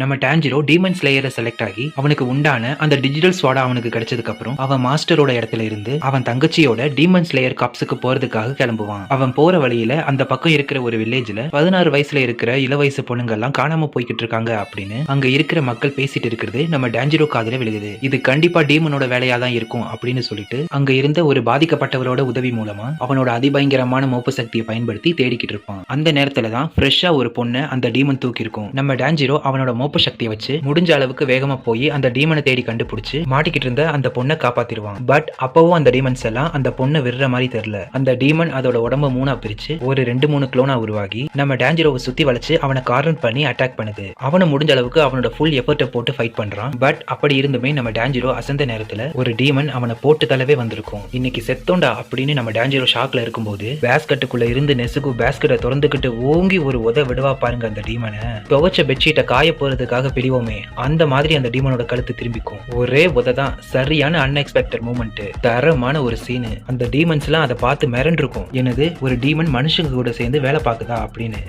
நம்ம Tanjiro demon ஸ்லேயரை select ஆகி அவனுக்கு உண்டான அந்த டிஜிட்டல் ஸ்வாடா அவனுக்கு கிடைச்சதுக்கு அப்புறம் அவன் மாஸ்டரோட இடத்துல இருந்து அவன் தங்கச்சியோட டீமன் ஸ்லேயர் காப்ஸுக்கு போறதுக்காக கிளம்புவான். அவன் போற வழியில அந்த பக்கம் இருக்கிற ஒரு வில்லேஜ்ல 16 வயசுல இருக்கிற இளவயசு பொண்ணுங்க எல்லாம் காணாம போய்கிட்டு இருக்காங்க அப்படின்னு அங்க இருக்கிற மக்கள் பேசிட்டு இருக்கிறது நம்ம டான்ஜிரோ காதுல விழுகுது. இது கண்டிப்பா டீமனோட வேலையா தான் இருக்கும் அப்படின்னு சொல்லிட்டு அங்க இருந்த ஒரு பாதிக்கப்பட்டவரோட உதவி மூலமா அவனோட அதிபயங்கரமான மோப்ப சக்தியை பயன்படுத்தி தேடிக்கிட்டு இருப்பான். அந்த நேரத்துல தான் ஃப்ரெஷ்ஷா ஒரு பொண்ணை அந்த டீமன் தூக்கி இருக்கும். நம்ம டான்ஜிரோ அவனோட மோப்ப சக்தியை வச்சு முடிஞ்ச அளவுக்கு வேகமா போய் அந்த டீமனை தேடி கண்டுபிடிச்சு மாட்டிக்கிட்டு இருந்த அந்த பொண்ணை காப்பாத்திடுவான். பட் அப்பவும் அந்த டீமன்ஸ் எல்லாம் அந்த பொண்ணை விடுற மாதிரி தெரியல. அந்த டீமன் அதோட உடம்ப 3 பிரிச்சு ஒரு 2-3 க்ளோனா உருவாகி நம்ம டான்ஜிரோவை சுத்தி வளைச்சு அவனை கார்னர் பண்ணி அட்டாக் பண்ணுது. அவனை முடிஞ்ச அளவுக்கு அவனோட ஃபுல் எஃபர்ட்டை போட்டு ஃபைட் பண்றான். பட் அப்படி இருந்துமே நம்ம டான்ஜிரோ அசந்த நேரத்துல ஒரு டீமன் அவனை போட்டு தள்ளவே வந்திருக்கும். இன்னைக்கு செத்தோண்டா அப்படின்னு நம்ம டான்ஜிரோ ஷாக்ல இருக்கும்போது பேஸ்கட்டுக்குள்ள இருந்து நெசுகு பேஸ்கெட்டை திறந்துகிட்டு ஓங்கி ஒரு விடுவா பாருங்க. அந்த டீமனை துவைச்ச பெட்ஷீட்டை காய போறதுக்காக பிடிவோமே அந்த மாதிரி அந்த டீமனோட கழுத்து திரும்பிக்கும். ஒரே தான் சரியான அன்எக்ஸ்பெக்டட் மூமெண்ட், தரமான ஒரு சீனு. அந்த டீமன்ஸ் எல்லாம் அதை பார்த்து மிரண்டிருக்கும். எனது ஒரு டீமன் மனுஷங்க கூட சேர்ந்து வேலை பார்க்குதா அப்படின்னு.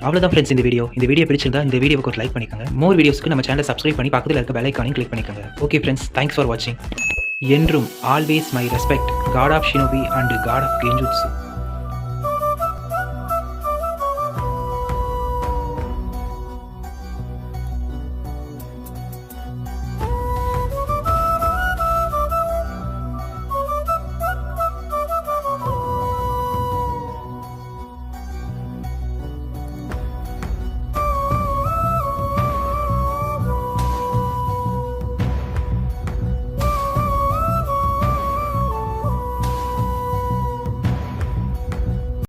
அவ்வளவுதான் ஃப்ரெண்ட்ஸ் இந்த வீடியோ பிடிச்சிருந்தா இந்த வீடியோவுக்கு ஒரு லைக் பண்ணிக்கோங்க. மோர் வீடியோஸ்க்கு நம்ம சேனலை சப்ஸ்கிரைப் பண்ணி பக்கத்தில் இருக்க பெல் ஐகானையும் கிளிக் பண்ணிக்கோங்க. ஓகே ஃப்ரெண்ட்ஸ், தேங்க்ஸ் ஃபார் வாட்சிங். என்றும் always my respect, God of shinobi and God of கென்ஜுட்சு.